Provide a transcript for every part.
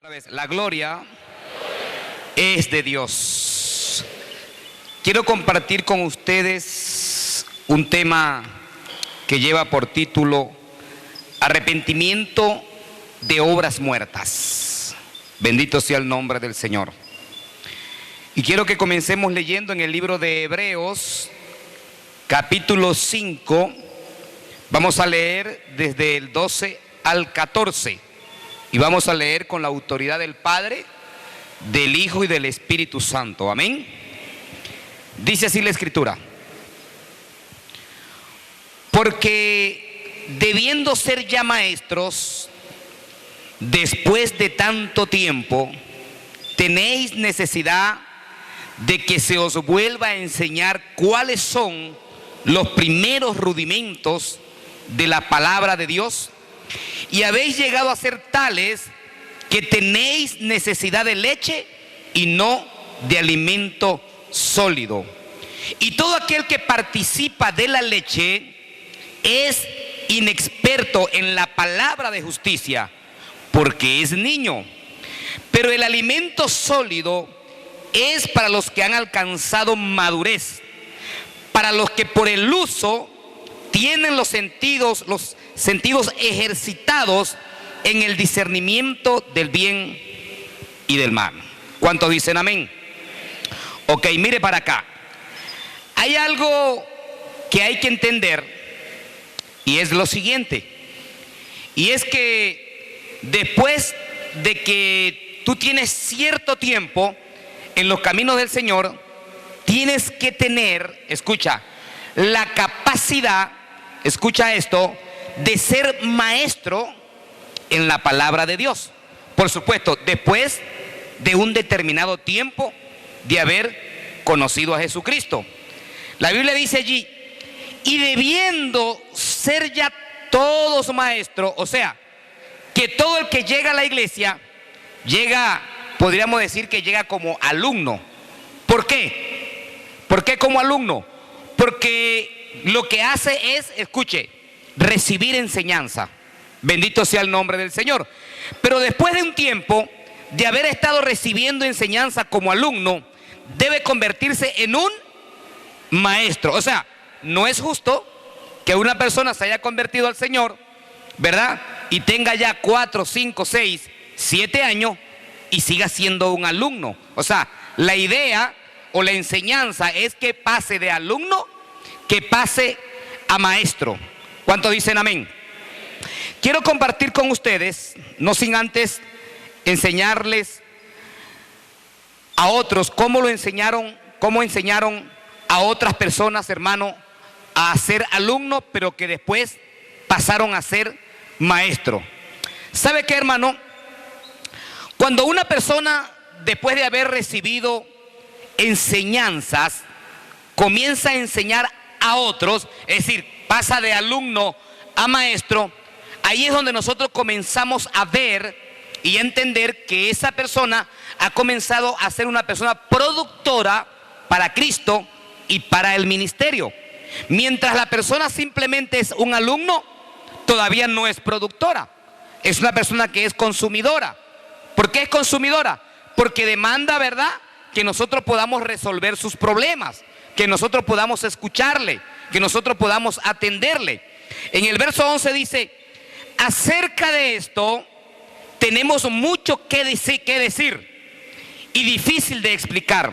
Otra vez, la gloria es de Dios. Quiero compartir con ustedes un tema que lleva por título Arrepentimiento de obras muertas. Bendito sea el nombre del Señor. Y quiero que comencemos leyendo en el libro de Hebreos, capítulo 5. Vamos a leer desde el 12 al 14. Y vamos a leer con la autoridad del Padre, del Hijo y del Espíritu Santo. Amén. Dice así la Escritura: porque debiendo ser ya maestros, después de tanto tiempo, tenéis necesidad de que se os vuelva a enseñar cuáles son los primeros rudimentos de la palabra de Dios. Y habéis llegado a ser tales que tenéis necesidad de leche y no de alimento sólido. Y todo aquel que participa de la leche es inexperto en la palabra de justicia, porque es niño. Pero el alimento sólido es para los que han alcanzado madurez, para los que por el uso tienen los sentidos ejercitados en el discernimiento del bien y del mal. ¿Cuántos dicen amén? Ok, mire para acá. Hay algo que hay que entender, y es lo siguiente. Y es que después de que tú tienes cierto tiempo en los caminos del Señor, tienes que tener, escucha, la capacidad, escucha esto, de ser maestro en la palabra de Dios. Por supuesto, después de un determinado tiempo de haber conocido a Jesucristo. La Biblia dice allí: y debiendo ser ya todos maestros, o sea, que todo el que llega a la iglesia, llega, podríamos decir que llega como alumno. ¿Por qué? ¿Por qué como alumno? Porque lo que hace es, escuche, recibir enseñanza. Bendito sea el nombre del Señor. Pero después de un tiempo de haber estado recibiendo enseñanza como alumno, debe convertirse en un maestro. O sea, no es justo que una persona se haya convertido al Señor, ¿verdad?, y tenga ya 4, 5, 6, 7 años y siga siendo un alumno. O sea, la idea o la enseñanza es que pase de alumno, que pase a maestro. ¿Cuántos dicen amén? Quiero compartir con ustedes, no sin antes enseñarles a otros cómo enseñaron a otras personas, hermano, a ser alumnos, pero que después pasaron a ser maestros. ¿Sabe qué, hermano? Cuando una persona, después de haber recibido enseñanzas, comienza a enseñar a otros, es decir, pasa de alumno a maestro, ahí es donde nosotros comenzamos a ver y a entender que esa persona ha comenzado a ser una persona productora para Cristo y para el ministerio. Mientras la persona simplemente es un alumno, todavía no es productora. Es una persona que es consumidora. ¿Por qué es consumidora? Porque demanda, ¿verdad?, que nosotros podamos resolver sus problemas, que nosotros podamos escucharle, que nosotros podamos atenderle. En el verso 11 dice: acerca de esto tenemos mucho que decir y difícil de explicar,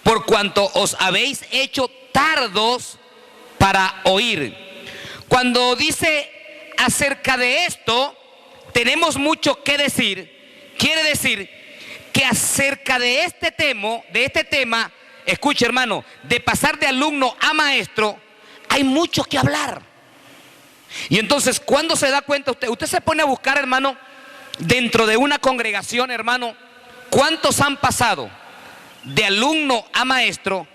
por cuanto os habéis hecho tardos para oír. Cuando dice acerca de esto tenemos mucho que decir, quiere decir que acerca de este tema, escuche, hermano, de pasar de alumno a maestro, hay mucho que hablar. Y entonces, cuando se da cuenta, usted se pone a buscar, hermano, dentro de una congregación, hermano, ¿cuántos han pasado de alumno a maestro?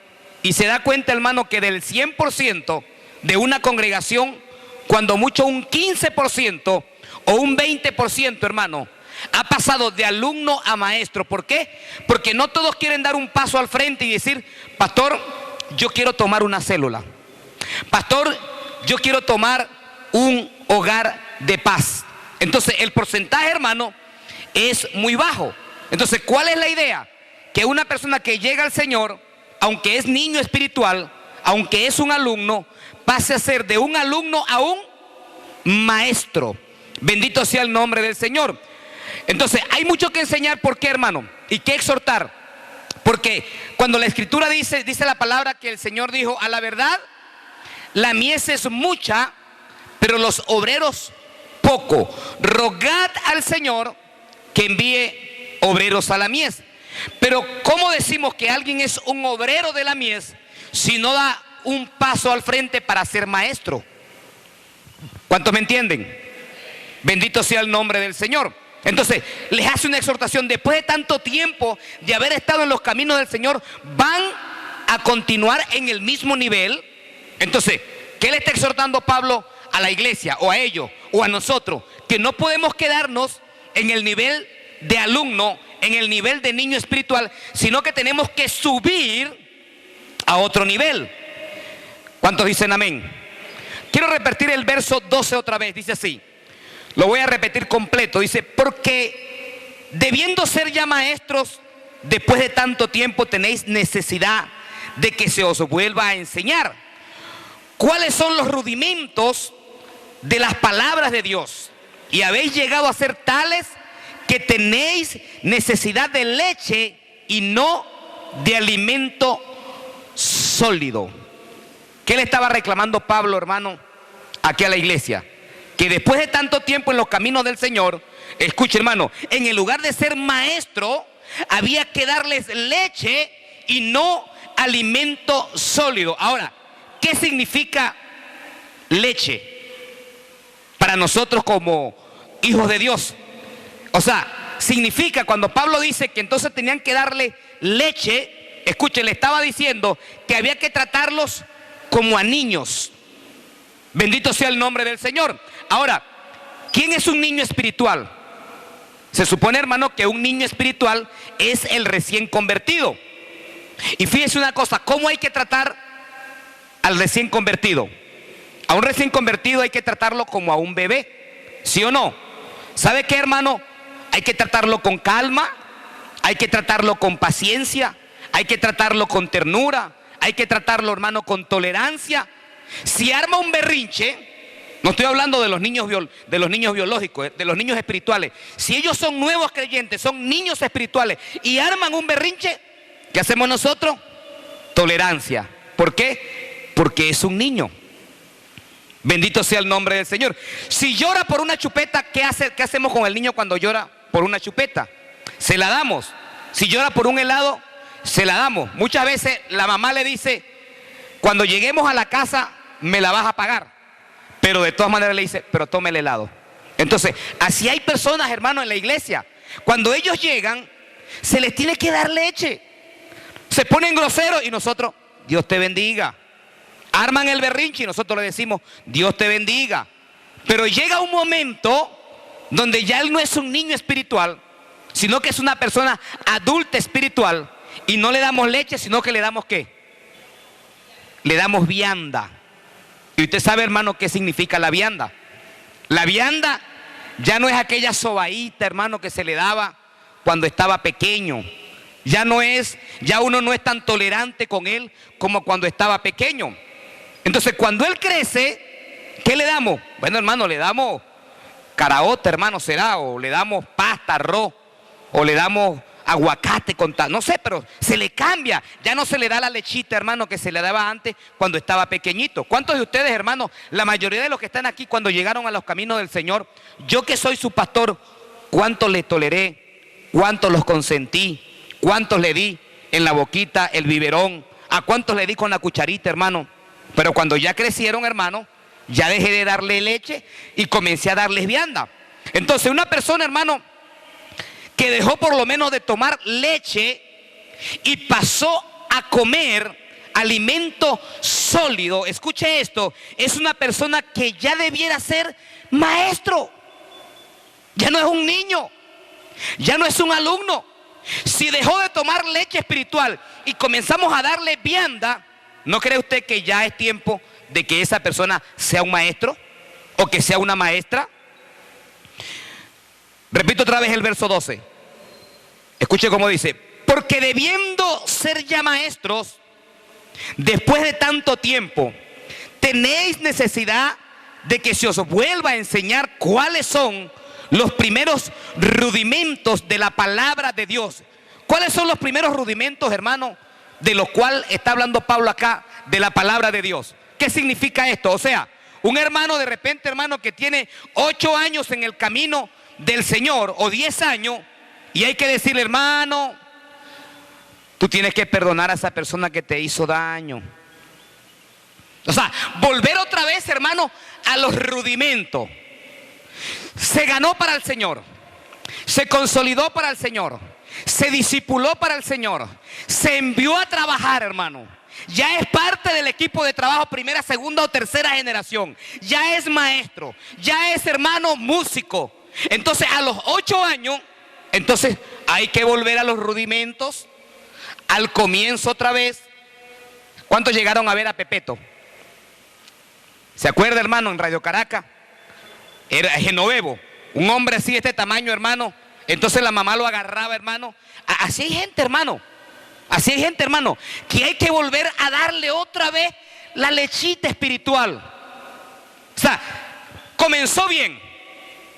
Y se da cuenta, hermano, que del 100% de una congregación, cuando mucho un 15% o un 20%, hermano, ha pasado de alumno a maestro. ¿Por qué? Porque no todos quieren dar un paso al frente y decir: pastor, yo quiero tomar una célula. Pastor, yo quiero tomar un hogar de paz. Entonces, el porcentaje, hermano, es muy bajo. Entonces, ¿cuál es la idea? Que una persona que llega al Señor, aunque es niño espiritual, aunque es un alumno, pase a ser de un alumno a un maestro. Bendito sea el nombre del Señor. Entonces, hay mucho que enseñar. ¿Por qué, hermano? Y qué exhortar. Porque cuando la Escritura dice la palabra que el Señor dijo: a la verdad, la mies es mucha, pero los obreros poco. Rogad al Señor que envíe obreros a la mies. Pero ¿cómo decimos que alguien es un obrero de la mies si no da un paso al frente para ser maestro? ¿Cuántos me entienden? Bendito sea el nombre del Señor. Entonces, les hace una exhortación. Después de tanto tiempo de haber estado en los caminos del Señor, ¿van a continuar en el mismo nivel? Entonces, ¿qué le está exhortando Pablo a la iglesia, o a ellos, o a nosotros? Que no podemos quedarnos en el nivel de alumno, en el nivel de niño espiritual, sino que tenemos que subir a otro nivel. ¿Cuántos dicen amén? Quiero repetir el verso 12 otra vez. Dice así, lo voy a repetir completo. Dice: porque debiendo ser ya maestros, después de tanto tiempo tenéis necesidad de que se os vuelva a enseñar cuáles son los rudimentos de las palabras de Dios, y habéis llegado a ser tales que tenéis necesidad de leche y no de alimento sólido. ¿Qué le estaba reclamando Pablo, hermano, aquí a la iglesia? Que después de tanto tiempo en los caminos del Señor, escuche, hermano, en el lugar de ser maestro, había que darles leche y no alimento sólido. Ahora, ¿qué significa leche para nosotros como hijos de Dios? O sea, significa, cuando Pablo dice que entonces tenían que darle leche, escuchen, le estaba diciendo que había que tratarlos como a niños. Bendito sea el nombre del Señor. Ahora, ¿quién es un niño espiritual? Se supone, hermano, que un niño espiritual es el recién convertido. Y fíjese una cosa: ¿cómo hay que tratar al recién convertido? A un recién convertido hay que tratarlo como a un bebé, ¿sí o no? ¿Sabe qué, hermano? Hay que tratarlo con calma, hay que tratarlo con paciencia, hay que tratarlo con ternura, hay que tratarlo, hermano, con tolerancia. Si arma un berrinche, no estoy hablando de los niños biológicos, de los niños espirituales. Si ellos son nuevos creyentes, son niños espirituales y arman un berrinche, ¿qué hacemos nosotros? Tolerancia. ¿Por qué? Porque es un niño. Bendito sea el nombre del Señor. Si llora por una chupeta, ¿qué hacemos con el niño cuando llora por una chupeta? Se la damos. Si llora por un helado, se la damos. Muchas veces la mamá le dice: cuando lleguemos a la casa me la vas a pagar. Pero de todas maneras le dice: pero tome el helado. Entonces, así hay personas, hermano, en la iglesia. Cuando ellos llegan, se les tiene que dar leche. Se ponen groseros y nosotros: Dios te bendiga. Arman el berrinche y nosotros le decimos: Dios te bendiga. Pero llega un momento donde ya él no es un niño espiritual, sino que es una persona adulta espiritual, y no le damos leche, sino que le damos ¿qué? Le damos vianda. Y usted sabe, hermano, qué significa la vianda. La vianda ya no es aquella sobaíta, hermano, que se le daba cuando estaba pequeño. Ya uno no es tan tolerante con él como cuando estaba pequeño. Entonces, cuando él crece, ¿qué le damos? Bueno, hermano, le damos caraota, hermano, será, o le damos pasta, arroz, o le damos aguacate con tal, no sé, pero se le cambia. Ya no se le da la lechita, hermano, que se le daba antes cuando estaba pequeñito. ¿Cuántos de ustedes, hermano, la mayoría de los que están aquí, cuando llegaron a los caminos del Señor, yo que soy su pastor, cuántos les toleré, cuántos los consentí, cuántos le di en la boquita el biberón, a cuántos le di con la cucharita, hermano? Pero cuando ya crecieron, hermano, ya dejé de darle leche y comencé a darles vianda. Entonces, una persona, hermano, que dejó por lo menos de tomar leche y pasó a comer alimento sólido, escuche esto, es una persona que ya debiera ser maestro. Ya no es un niño, ya no es un alumno. Si dejó de tomar leche espiritual y comenzamos a darle vianda, ¿no cree usted que ya es tiempo de que esa persona sea un maestro o que sea una maestra? Repito otra vez el verso 12. Escuche cómo dice: porque debiendo ser ya maestros, después de tanto tiempo, tenéis necesidad de que se os vuelva a enseñar cuáles son los primeros rudimentos de la palabra de Dios. ¿Cuáles son los primeros rudimentos, hermano, de los cuales está hablando Pablo acá, de la palabra de Dios? ¿Qué significa esto? O sea, un hermano de repente, hermano, que tiene 8 años en el camino del Señor, o 10 años, y hay que decirle: hermano, tú tienes que perdonar a esa persona que te hizo daño. O sea, volver otra vez, hermano, a los rudimentos. Se ganó para el Señor, se consolidó para el Señor, se discipuló para el Señor, se envió a trabajar, hermano. Ya es parte del equipo de trabajo primera, segunda o tercera generación. Ya es maestro, ya es, hermano, músico. Entonces a los 8 años, entonces hay que volver a los rudimentos, al comienzo otra vez. ¿Cuántos llegaron a ver a Pepeto? ¿Se acuerda, hermano, en Radio Caracas? Era Genovevo, un hombre así de este tamaño, hermano. Entonces la mamá lo agarraba, hermano. Así hay gente, hermano. Así hay gente, hermano, que hay que volver a darle otra vez la lechita espiritual. O sea, comenzó bien,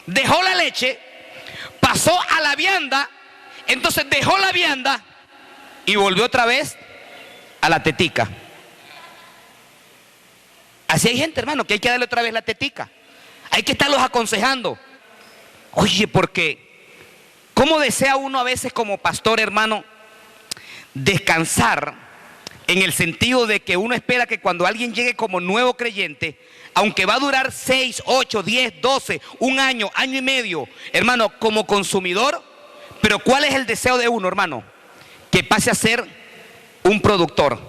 dejó la leche, pasó a la vianda, entonces dejó la vianda y volvió otra vez a la tetica. Así hay gente, hermano, que hay que darle otra vez la tetica. Hay que estarlos aconsejando. Oye, porque ¿cómo desea uno a veces como pastor, hermano, descansar? En el sentido de que uno espera que cuando alguien llegue como nuevo creyente, aunque va a durar 6, 8, 10, 12, un año, año y medio, hermano, como consumidor, pero ¿cuál es el deseo de uno, hermano? Que pase a ser un productor.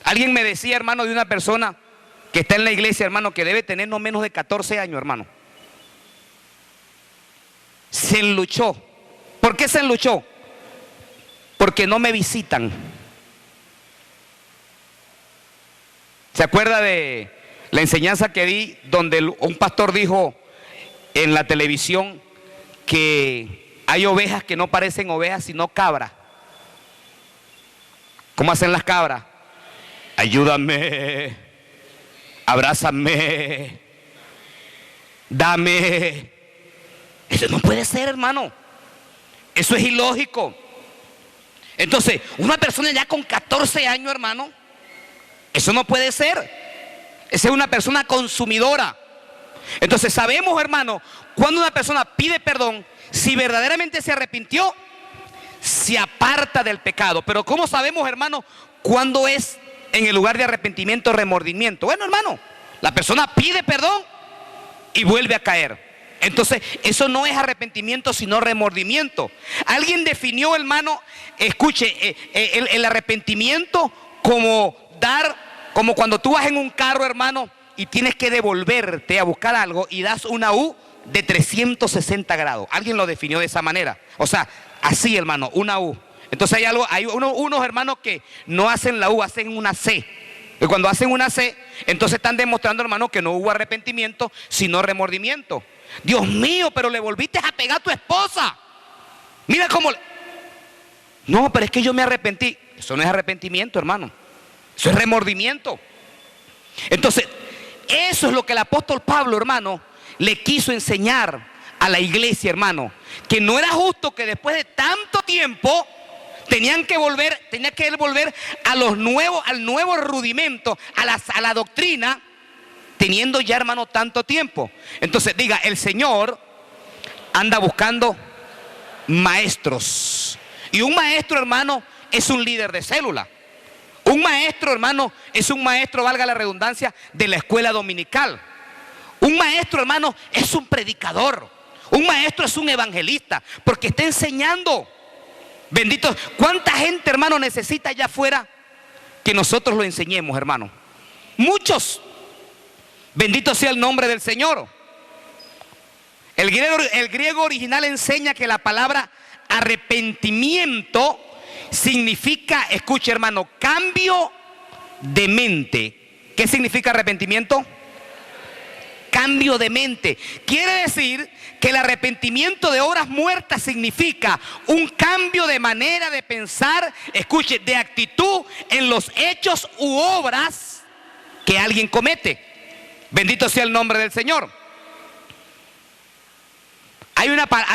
Alguien me decía, hermano, de una persona que está en la iglesia, hermano, que debe tener no menos de 14 años, hermano. Se enluchó. ¿Por qué se enluchó? Porque no me visitan. ¿Se acuerda de la enseñanza que di donde un pastor dijo en la televisión que hay ovejas que no parecen ovejas sino cabras? ¿Cómo hacen las cabras? Ayúdame, abrázame, dame. Eso no puede ser, hermano. Eso es ilógico. Entonces, una persona ya con 14 años, hermano, eso no puede ser. Esa es una persona consumidora. Entonces sabemos, hermano, cuando una persona pide perdón, si verdaderamente se arrepintió, se aparta del pecado. Pero ¿cómo sabemos, hermano, cuándo es en el lugar de arrepentimiento, remordimiento? Bueno, hermano, la persona pide perdón y vuelve a caer. Entonces, eso no es arrepentimiento, sino remordimiento. Alguien definió, hermano, escuche, el arrepentimiento como como cuando tú vas en un carro, hermano, y tienes que devolverte a buscar algo y das una U de 360 grados. Alguien lo definió de esa manera. O sea, así, hermano, una U. Entonces hay unos hermanos que no hacen la U, hacen una C. Y cuando hacen una C, entonces están demostrando, hermano, que no hubo arrepentimiento, sino remordimiento. Dios mío, pero le volviste a pegar a tu esposa. Mira cómo... No, pero es que yo me arrepentí. Eso no es arrepentimiento, hermano. Eso es remordimiento. Entonces, eso es lo que el apóstol Pablo, hermano, le quiso enseñar a la iglesia, hermano. Que no era justo que después de tanto tiempo tenía que volver al nuevo rudimento, a la doctrina, teniendo ya, hermano, tanto tiempo. Entonces, diga, el Señor anda buscando maestros. Y un maestro, hermano, es un líder de célula. Un maestro, hermano, es un maestro, valga la redundancia, de la escuela dominical. Un maestro, hermano, es un predicador. Un maestro es un evangelista, porque está enseñando. Bendito, ¿cuánta gente, hermano, necesita allá afuera que nosotros lo enseñemos, hermano? Muchos. Bendito sea el nombre del Señor. El griego original enseña que la palabra arrepentimiento significa, escuche, hermano, cambio de mente. ¿Qué significa arrepentimiento? cambio de mente. Quiere decir que el arrepentimiento de obras muertas significa un cambio de manera de pensar, escuche, de actitud en los hechos u obras que alguien comete. Bendito sea el nombre del Señor. Hay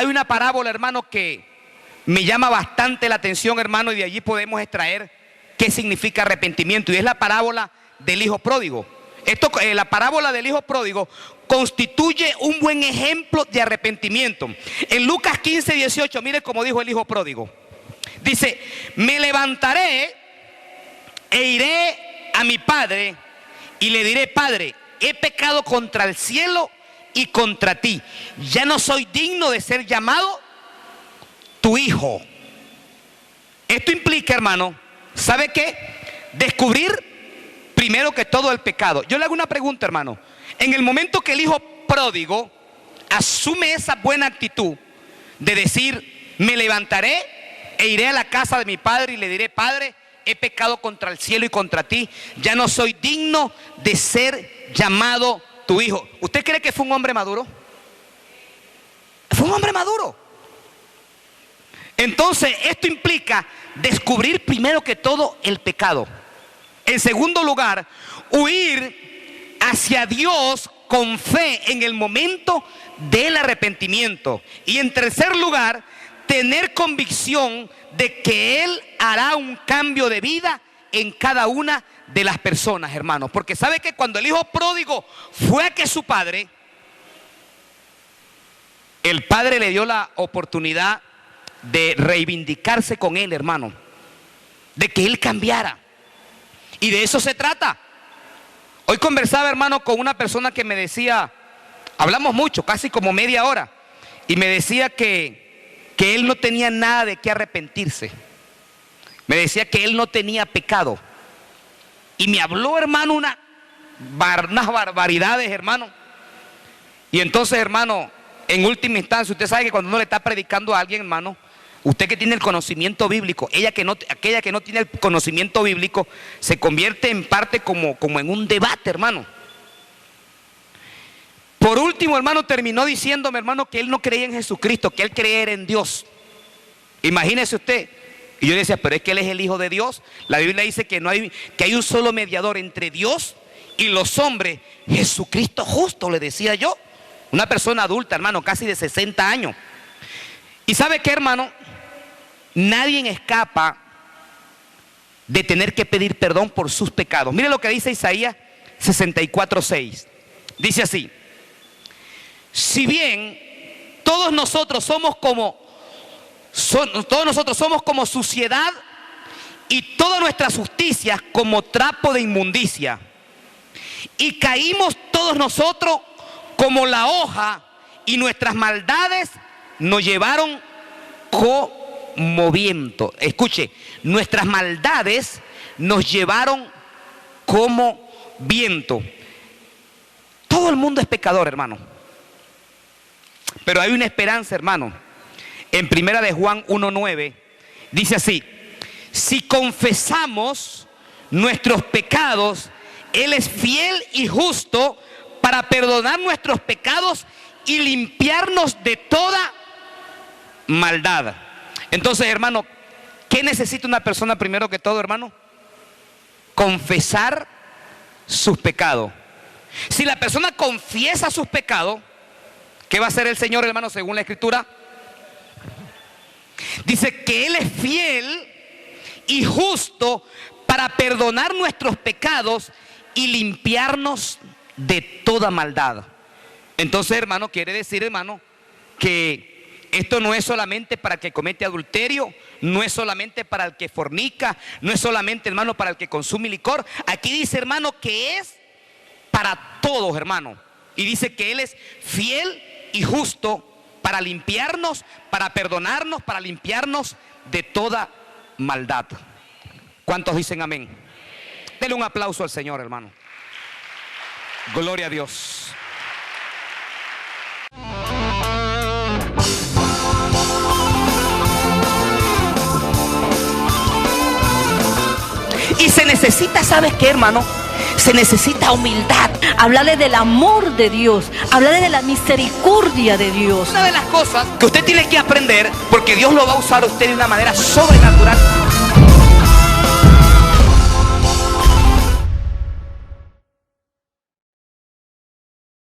una parábola, hermano, que me llama bastante la atención, hermano, y de allí podemos extraer qué significa arrepentimiento, y es la parábola del hijo pródigo. La parábola del hijo pródigo constituye un buen ejemplo de arrepentimiento. En Lucas 15:18, mire cómo dijo el hijo pródigo. Dice: me levantaré e iré a mi padre y le diré: Padre, he pecado contra el cielo y contra ti. Ya no soy digno de ser llamado tu hijo. Esto implica, hermano, ¿sabe qué? Descubrir primero que todo el pecado. Yo le hago una pregunta, hermano. En el momento que el hijo pródigo asume esa buena actitud de decir: me levantaré e iré a la casa de mi padre y le diré: Padre, he pecado contra el cielo y contra ti, ya no soy digno de ser llamado tu hijo. ¿Usted cree que fue un hombre maduro? Fue un hombre maduro. Entonces esto implica descubrir primero que todo el pecado. En segundo lugar, huir hacia Dios con fe en el momento del arrepentimiento. Y en tercer lugar, tener convicción de que Él hará un cambio de vida en cada una de las personas, hermanos. Porque sabe que cuando el hijo pródigo fue a que su padre, el padre le dio la oportunidad de reivindicarse con él, hermano, de que él cambiara. Y de eso se trata. Hoy conversaba, hermano, con una persona que me decía, hablamos mucho, casi como media hora, y me decía que él no tenía nada de qué arrepentirse. Me decía que él no tenía pecado. Y me habló, hermano, unas barbaridades, hermano. Y entonces, hermano, en última instancia, usted sabe que cuando uno le está predicando a alguien, hermano, usted que tiene el conocimiento bíblico, aquella que no tiene el conocimiento bíblico, se convierte en parte como en un debate, hermano. Por último, hermano, terminó diciéndome, hermano, que él no creía en Jesucristo, que él creía en Dios. Imagínese usted. Y yo le decía: pero es que Él es el Hijo de Dios. La Biblia dice que hay un solo mediador entre Dios y los hombres, Jesucristo justo, le decía yo. Una persona adulta, hermano, casi de 60 años. ¿Y sabe qué, hermano? Nadie escapa de tener que pedir perdón por sus pecados. Mire lo que dice Isaías 64:6. Dice así: si bien todos nosotros somos como suciedad, y todas nuestras justicias como trapo de inmundicia, y caímos todos nosotros como la hoja, y nuestras maldades nos llevaron como viento. Escuche, nuestras maldades nos llevaron como viento. Todo el mundo es pecador, hermano, pero hay una esperanza, hermano. En primera de Juan 1:9 dice así: si confesamos nuestros pecados, Él es fiel y justo para perdonar nuestros pecados y limpiarnos de toda maldad. Entonces, hermano, ¿qué necesita una persona primero que todo, hermano? Confesar sus pecados. Si la persona confiesa sus pecados, ¿qué va a hacer el Señor, hermano, según la Escritura? Dice que Él es fiel y justo para perdonar nuestros pecados y limpiarnos de toda maldad. Entonces, hermano, quiere decir, hermano, que esto no es solamente para el que comete adulterio, no es solamente para el que fornica, no es solamente, hermano, para el que consume licor. Aquí dice, hermano, que es para todos, hermano. Y dice que Él es fiel y justo para limpiarnos, para perdonarnos, para limpiarnos de toda maldad. ¿Cuántos dicen amén? Denle un aplauso al Señor, hermano. Gloria a Dios. Y se necesita, ¿sabes qué, hermano? se necesita humildad. Hablarle del amor de Dios, hablarle de la misericordia de Dios. Una de las cosas que usted tiene que aprender, porque Dios lo va a usar a usted de una manera sobrenatural,